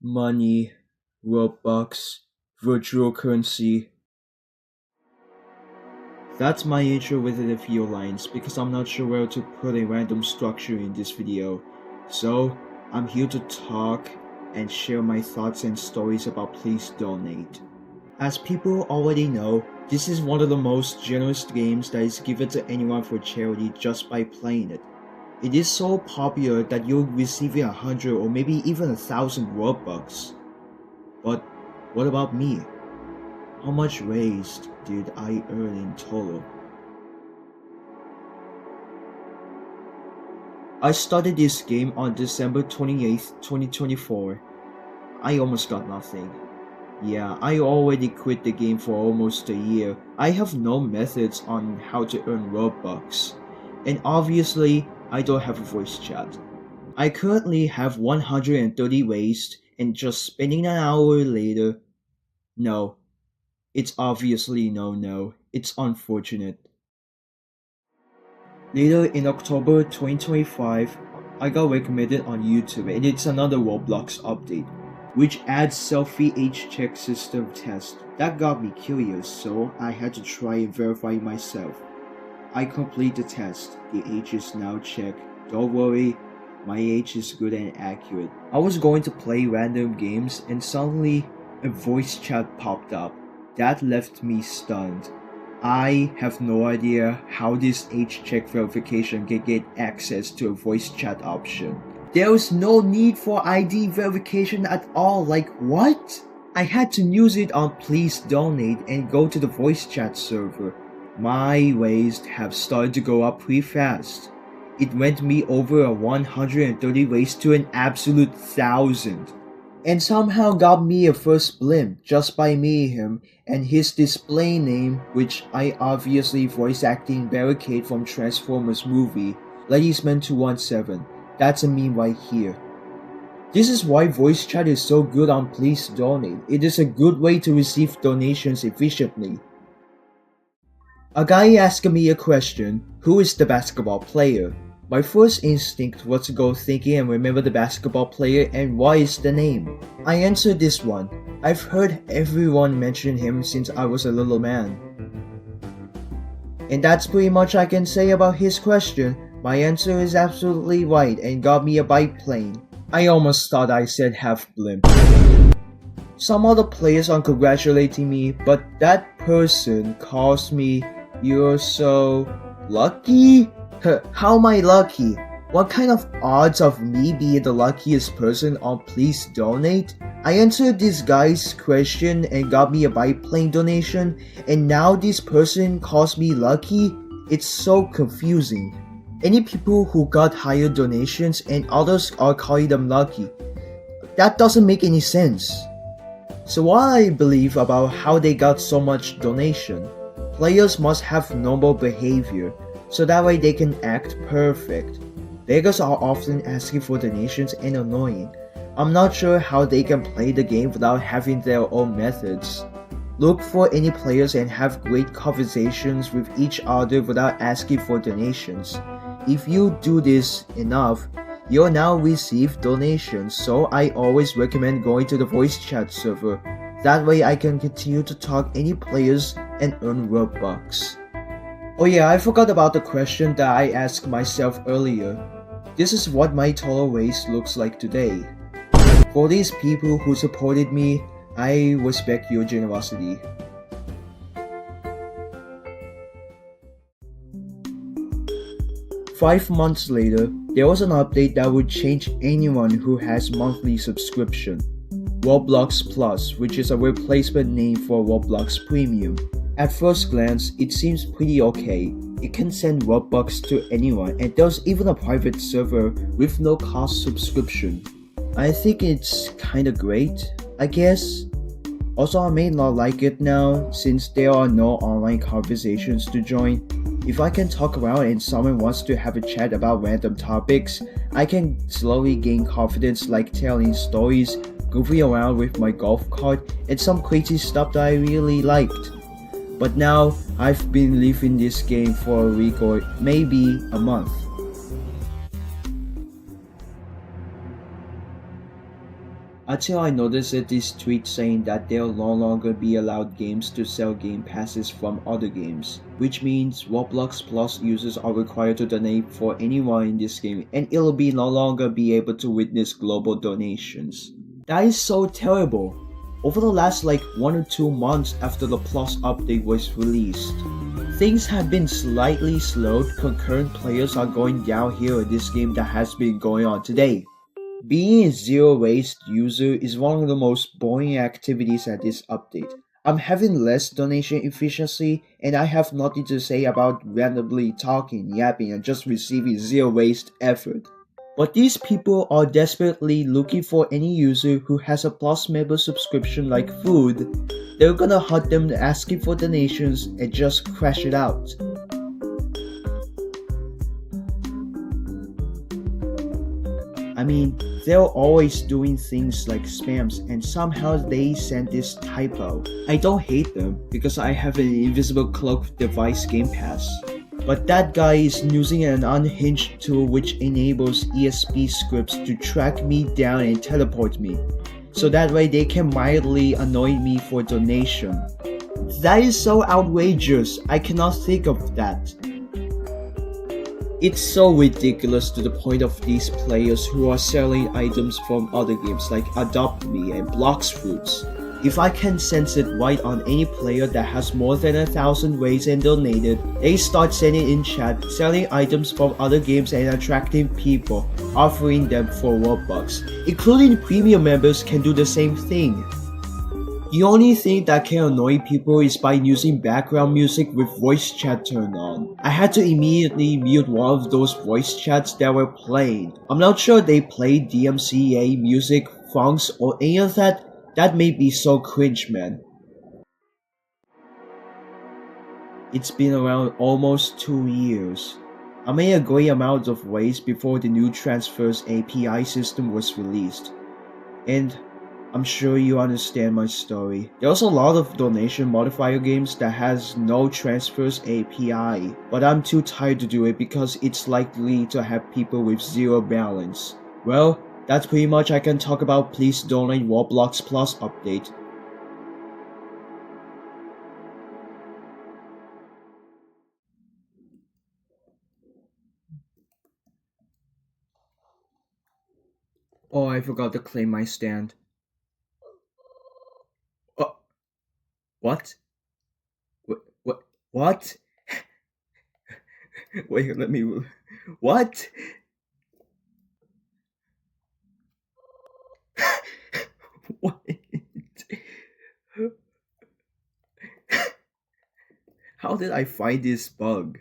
money, Robux, virtual currency. That's my intro within a few lines because I'm not sure where to put a random structure in this video. So, I'm here to talk and share my thoughts and stories about Please Donate. As people already know, this is one of the most generous games that is given to anyone for charity just by playing it. It is so popular that you're receiving 100 or maybe even 1,000 Robux. But what about me? How much raised did I earn in total? I started this game on December 28th, 2024. I almost got nothing. Yeah, I already quit the game for almost a year. I have no methods on how to earn Robux. And obviously, I don't have a voice chat. I currently have 130 waste and just spending an hour later. No, it's obviously no, it's unfortunate. Later in October 2025, I got recommended on YouTube and it's another Roblox update, which adds selfie age check system test. That got me curious, so I had to try and verify myself. I complete the test, the age is now checked. Don't worry, my age is good and accurate. I was going to play random games and suddenly a voice chat popped up. That left me stunned. I have no idea how this age check verification can get access to a voice chat option. There is no need for ID verification at all, like what? I had to use it on Please Donate and go to the voice chat server. My waste have started to go up pretty fast. It went me over a 130 waste to an absolute 1,000. And somehow got me a first blimp just by meeting him and his display name, which I obviously voice acting Barricade from Transformers movie, Ladiesman 217. That's a meme right here. This is why voice chat is so good on Please Donate. It is a good way to receive donations efficiently. A guy asked me a question, who is the basketball player? My first instinct was to go thinking and remember the basketball player and what is the name. I answered this one. I've heard everyone mention him since I was a little man. And that's pretty much I can say about his question. My answer is absolutely right and got me a biplane. I almost thought I said half blimp. Some other players are congratulating me, but that person calls me, "You're so lucky?" How am I lucky? What kind of odds of me being the luckiest person on Please Donate? I answered this guy's question and got me a biplane donation, and now this person calls me lucky? It's so confusing. Any people who got higher donations and others are calling them lucky. That doesn't make any sense. So what I believe about how they got so much donation, players must have normal behavior, so that way they can act perfect. Beggars are often asking for donations and annoying. I'm not sure how they can play the game without having their own methods. Look for any players and have great conversations with each other without asking for donations. If you do this enough, you'll now receive donations, so I always recommend going to the voice chat server. That way I can continue to talk any players and earn Robux. Oh yeah, I forgot about the question that I asked myself earlier. This is what my total waste looks like today. For these people who supported me, I respect your generosity. Five months later, there was an update that would change anyone who has monthly subscription. Roblox Plus, which is a replacement name for Roblox Premium. At first glance, it seems pretty okay. It can send Robux to anyone and there's even a private server with no cost subscription. I think it's kinda great, I guess. Also, I may not like it now since there are no online conversations to join. If I can talk around and someone wants to have a chat about random topics, I can slowly gain confidence like telling stories, goofing around with my golf cart, and some crazy stuff that I really liked. But now, I've been leaving this game for a week or maybe a month. Until I noticed this tweet saying that there'll no longer be allowed games to sell game passes from other games, which means Roblox Plus users are required to donate for anyone in this game and it'll be no longer be able to witness global donations. That is so terrible. Over the last 1 or 2 months after the Plus update was released, things have been slightly slowed. Concurrent players are going downhill in this game that has been going on today. Being a zero waste user is one of the most boring activities at this update. I'm having less donation efficiency and I have nothing to say about randomly talking, yapping, and just receiving zero waste effort. But these people are desperately looking for any user who has a Plus member subscription like food. They're gonna hunt them asking for donations and just crash it out. I mean, they're always doing things like spams and somehow they send this typo. I don't hate them because I have an invisible cloak device game pass. But that guy is using an unhinged tool which enables ESP scripts to track me down and teleport me. So that way they can mildly annoy me for donation. That is so outrageous, I cannot think of that. It's so ridiculous to the point of these players who are selling items from other games like Adopt Me and Blox Fruits. If I can sense it right on any player that has more than 1,000 ways and donated, they start sending in chat, selling items from other games and attracting people, offering them for Robux. Including premium members can do the same thing. The only thing that can annoy people is by using background music with voice chat turned on. I had to immediately mute one of those voice chats that were playing. I'm not sure they played DMCA music, funks, or any of that. That made me so cringe, man. It's been around almost 2 years. I made a great amount of waves before the new transfers API system was released. And I'm sure you understand my story. There's a lot of donation modifier games that has no transfers API, but I'm too tired to do it because it's likely to have people with zero balance. Well, that's pretty much I can talk about Please Donate Roblox Plus update. Oh, I forgot to claim my stand. Oh, what? What? What? Wait, let me. What? Wait. How did I find this bug?